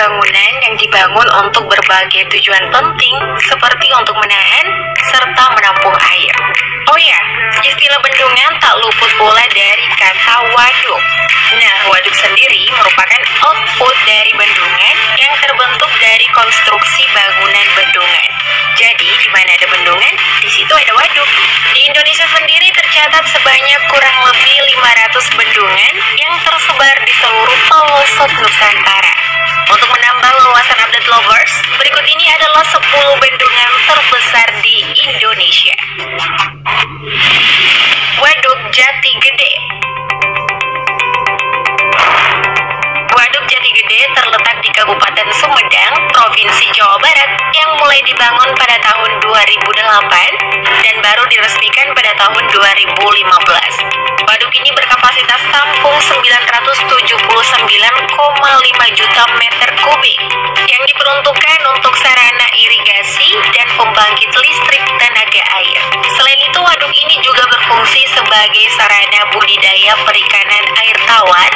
bangunan yang dibangun untuk berbagai tujuan penting seperti untuk menahan serta menampung air. Oh ya, istilah bendungan tak luput pula dari kata waduk. Nah, waduk sendiri merupakan output dari bendungan yang terbentuk dari konstruksi bangunan bendungan. Jadi, di mana ada bendungan, di situ ada waduk. Di Indonesia sendiri tercatat sebanyak kurang lebih 500 bendungan yang tersebar di seluruh pelosok Nusantara. Untuk menambah wawasan update lovers, berikut ini adalah 10 bendungan terbesar di Indonesia. Waduk Jati Gede. Waduk Jati Gede terletak di Kabupaten Sumedang, Provinsi Jawa Barat yang mulai dibangun pada tahun 2008 dan baru diresmikan pada tahun 2015. Waduk ini berkapasitas tampung 979,5 juta meter kubik yang diperuntukkan untuk sarana irigasi dan pembangkit listrik tenaga air. Selain itu, waduk ini juga berfungsi sebagai sarana budidaya perikanan air tawar,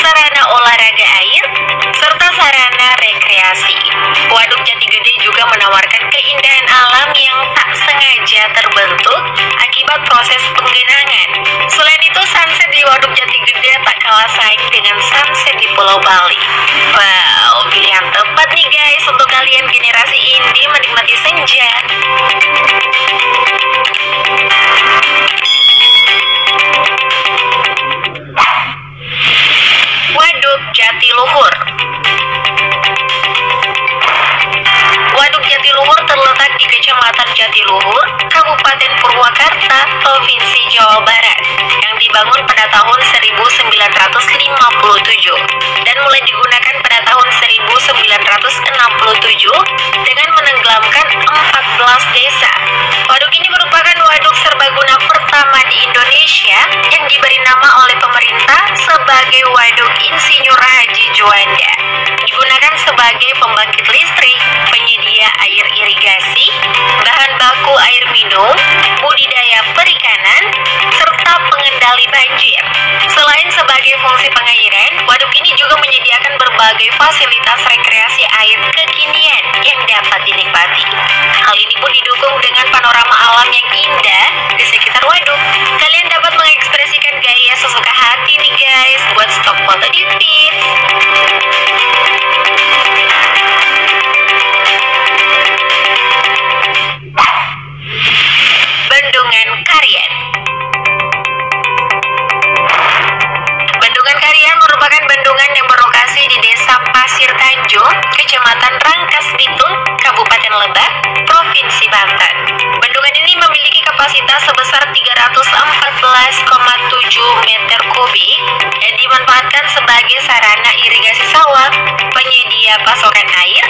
sarana olahraga air, serta sarana rekreasi. Waduk Jati Gede juga menawarkan keindahan alam yang tak sengaja terbentuk akibat proses penggenangan. Selain itu, sunset di Waduk Jati Gede tak kalah saing dengan sunset di Pulau Bali. Wow, pilihan tepat nih guys untuk kalian generasi indie menikmati senja. Waduk Jatiluhur. Waduk Jatiluhur terletak di Kecamatan Jatiluhur, Kabupaten Purwakarta, Provinsi Jawa Barat, yang dibangun pada tahun 1957 dan mulai digunakan pada tahun 1967 dengan menenggelamkan 14 desa. Waduk ini merupakan waduk serbaguna pertama di Indonesia yang diberi nama oleh pemerintah sebagai Waduk Insinyur Haji Juanda. Digunakan sebagai pembangkit listrik, penyedia air irigasi, bahan baku air minum, budidaya perikanan, serta pengendali banjir. Selain sebagai fungsi pengairan, waduk ini juga menyediakan berbagai fasilitas rekreasi air kekinian yang dapat dinikmati. Hal ini pun didukung dengan panorama alam yang indah di sekitar waduk. Kalian dapat mengekspresikan gaya sesuka hati nih guys buat stok foto di feed. Bendungan Karian. Bendungan Karian merupakan bendungan yang berlokasi di Desa Pasir Tanjung, Kecamatan Rangkas Bitung, Kabupaten Lebak, Provinsi Banten. Bendungan ini memiliki kapasitas sebesar 314,7 meter kubik dan dimanfaatkan sebagai sarana irigasi sawah, penyedia pasokan air,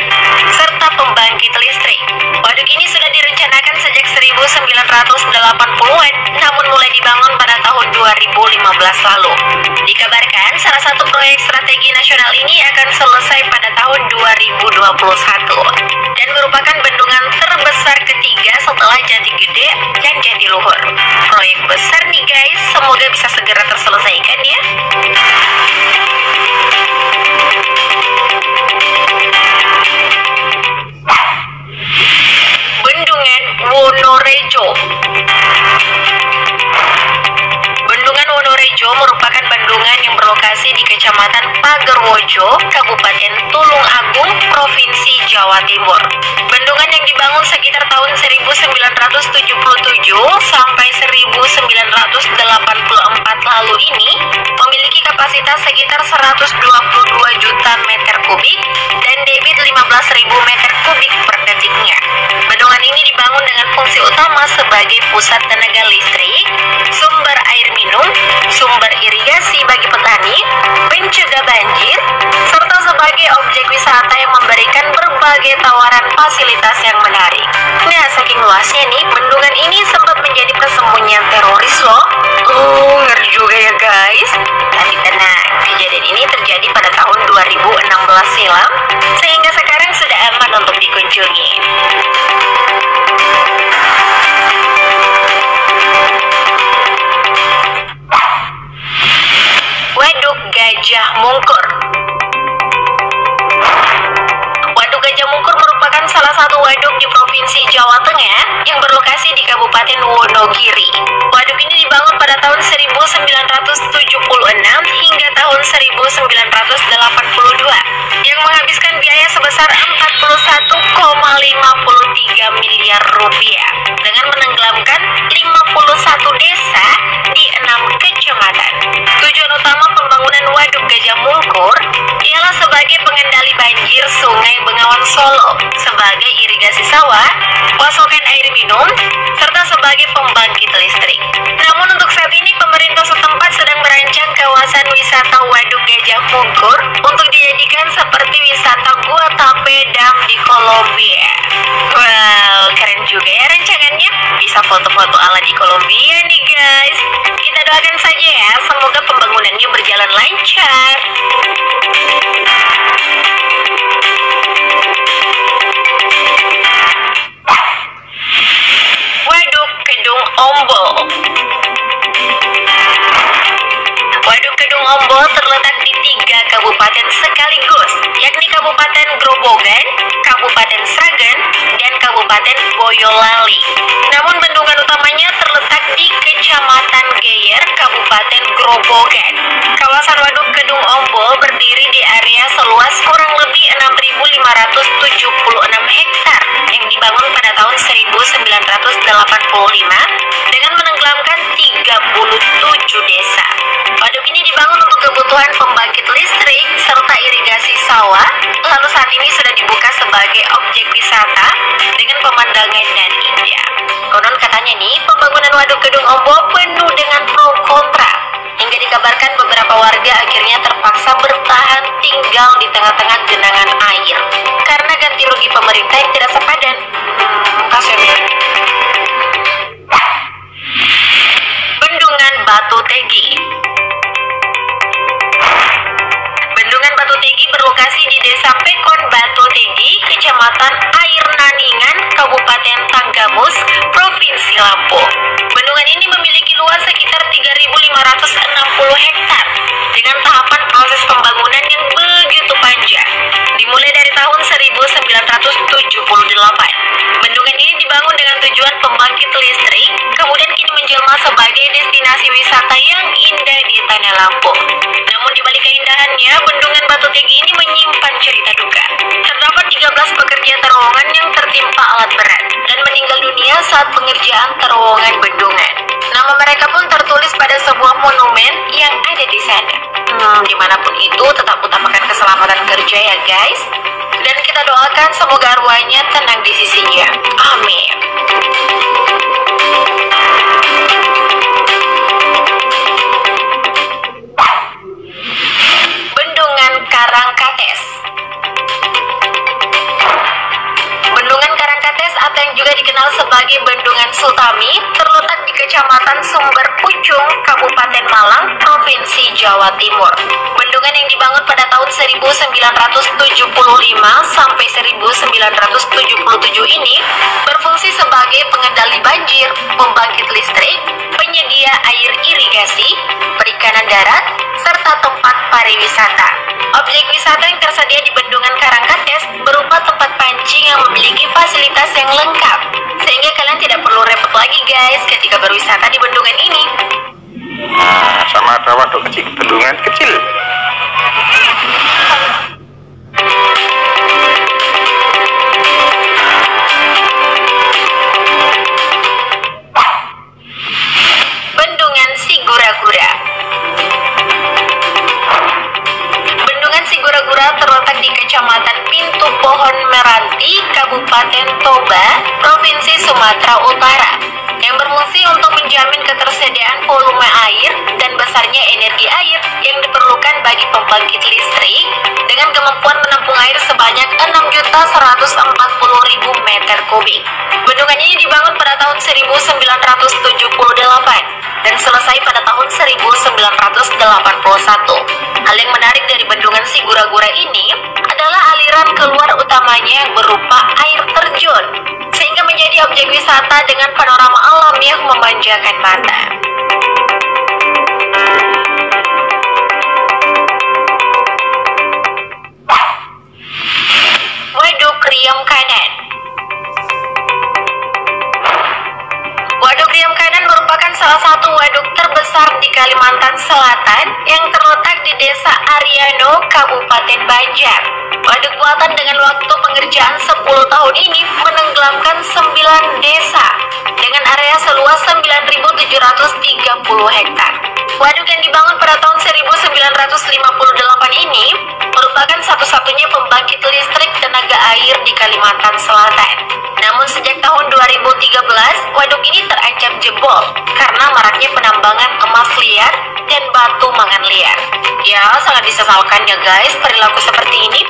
serta pembangkit listrik. Waduk ini sudah direncanakan sejak 1980-an, namun mulai dibangun pada tahun 2015 lalu. Dikabarkan salah satu proyek strategi nasional ini akan selesai pada tahun 2021 dan merupakan bendungan terbesar ketiga setelah Jati Gede dan Jatiluhur. Proyek besar nih guys, semoga bisa segera terselesaikan ya. Bendungan Wonorejo. Bendungan Wonorejo merupakan bendungan yang berlokasi di Kecamatan Pagerwojo, Kabupaten Tulung Agung, Provinsi Jawa Timur. Bendungan yang dibangun sekitar tahun 1977 sampai 1984 lalu ini memiliki kapasitas sekitar 122 juta meter kubik dan debit 15.000 meter kubik per detiknya. Bendungan ini dibangun dengan fungsi utama sebagai pusat tenaga listrik, sumber air minum, sumber irigasi bagi petani, pencegah banjir, serta sebagai objek wisata yang memberikan berbagai tawaran fasilitas yang menarik. Nah, saking luasnya nih, bendungan ini sempat menjadi persembunyian teroris loh. Ngeri juga ya guys. Tapi tenang, kejadian ini terjadi pada tahun 2016 silam, sehingga sekarang sudah aman untuk dikunjungi. Waduk Gajah Mungkur. waduk di Provinsi Jawa Tengah yang berlokasi di Kabupaten Wonogiri. Waduk ini dibangun pada tahun 1976 hingga tahun 1982 yang menghabiskan biaya sebesar 41,53 miliar rupiah dengan menenggelamkan 51 desa di 6 kecamatan. Tujuan utama pembangunan Waduk Gajah Mungkur ialah sebagai pengendali banjir Sungai Bengawan Solo, sebagai irigasi sawah, pasokan air minum, serta sebagai pembangkit listrik. Namun untuk saat ini pemerintah setempat sedang merancang kawasan wisata Waduk Gajah Mungkur untuk dijadikan seperti wisata Gua Tape Dam di Kolombia. Wow, keren juga ya rancangannya. Bisa foto-foto ala di Kolombia nih guys. Kita doakan saja ya, semoga pembangunannya berjalan lancar. Waduk Kedung Ombol. Waduk Kedung Ombol terletak di 3 kabupaten sekaligus, yakni Kabupaten Grobogan, Kabupaten Sragen, dan Kabupaten Boyolali. Namun bendungan utamanya terletak di Kecamatan Geyer, Kabupaten Grobogan. Kawasan Waduk Kedung Ombol berdiri di area seluas kurang lebih 6.576 hektar yang dibangun pada tahun 1985 dengan menenggelamkan 37 desa. Waduk ini dibangun untuk kebutuhan pembangkit listrik serta irigasi sawah, lalu saat ini sudah dibuka sebagai objek wisata dengan pemandangan dan indah. Konon katanya nih, pembangunan Waduk Kedung Ombol penuh dengan pro kontra, hingga dikabarkan beberapa warga akhirnya terpaksa bertahan tinggal di tengah-tengah genangan air karena ganti rugi pemerintah yang tidak sepadan. Kasian. Bendungan Batu Tegi. Bendungan Batu Tegi berlokasi di Desa Pekon Batu Tegi, Kecamatan Air Naningan, Kabupaten Tanggamus, Provinsi Lampung. Bendungan ini memiliki luas sekitar 3.560 hektar dengan tahapan proses pembangunan yang begitu panjang. Dimulai dari tahun 1978. Bendungan ini dibangun dengan tujuan pembangkit listrik, kemudian kini menjelma sebagai destinasi wisata yang indah di Tanah Lampung. Namun di balik keindahannya, Bendungan Batu Tegi ini menyimpan cerita duka. Terdapat 13 pekerja terowongan yang tertimpa alat berat dan meninggal dunia saat pengerjaan terowongan bendungan. Nama mereka pun tertulis pada sebuah monumen yang ada di sana. Dimanapun itu, tetap utamakan keselamatan kerja ya guys. Dan kita doakan semoga arwahnya tenang di sisinya. Amin. Bendungan Karangkates. Bendungan Karangkates atau yang juga dikenal sebagai Bendungan Sultami terletak di Kecamatan Sumber Pucung, Kabupaten Malang, Provinsi Jawa Timur. Bendungan yang dibangun pada tahun 1975 sampai 1977 ini berfungsi sebagai pengendali banjir, pembangkit listrik, penyedia air irigasi, perikanan darat, serta tempat pariwisata. Objek wisata yang tersedia di Bendungan Karangkates berupa tempat pancing yang memiliki fasilitas yang lengkap, sehingga kalian tidak perlu repot lagi guys ketika berwisata di bendungan ini. Nah, sama ada waduk kecil, bendungan kecil. Bendungan Sigura-gura. Bendungan Sigura-gura terletak di Kecamatan Pintu Pohon Meranti, Kabupaten Toba, Provinsi Sumatera Utara, yang berfungsi untuk menjamin ketersediaan volume air dan besarnya energi air yang diperlukan bagi pembangkit listrik dengan kemampuan menampung air sebanyak 6.140.000 meter kubik. Bendungan ini dibangun pada tahun 1978 dan selesai pada tahun 1981. Hal yang menarik dari Bendungan Sigura-gura ini adalah aliran keluar utamanya yang berupa air terjun, sehingga menjadi objek wisata dengan panorama alam yang memanjakan mata. Waduk Riam Kanan. Kalimantan Selatan yang terletak di Desa Ariano, Kabupaten Banjar. Waduk buatan dengan waktu pengerjaan 10 tahun ini menenggelamkan 9 desa dengan area seluas 9.730 hektar. Waduk yang dibangun pada tahun 1958 ini merupakan satu-satunya pembangkit listrik tenaga air di Kalimantan Selatan. Namun sejak tahun 2013, waduk ini terancam jebol karena maraknya penambangan emas liar dan batu mangan liar. Ya, sangat disesalkan ya guys perilaku seperti ini.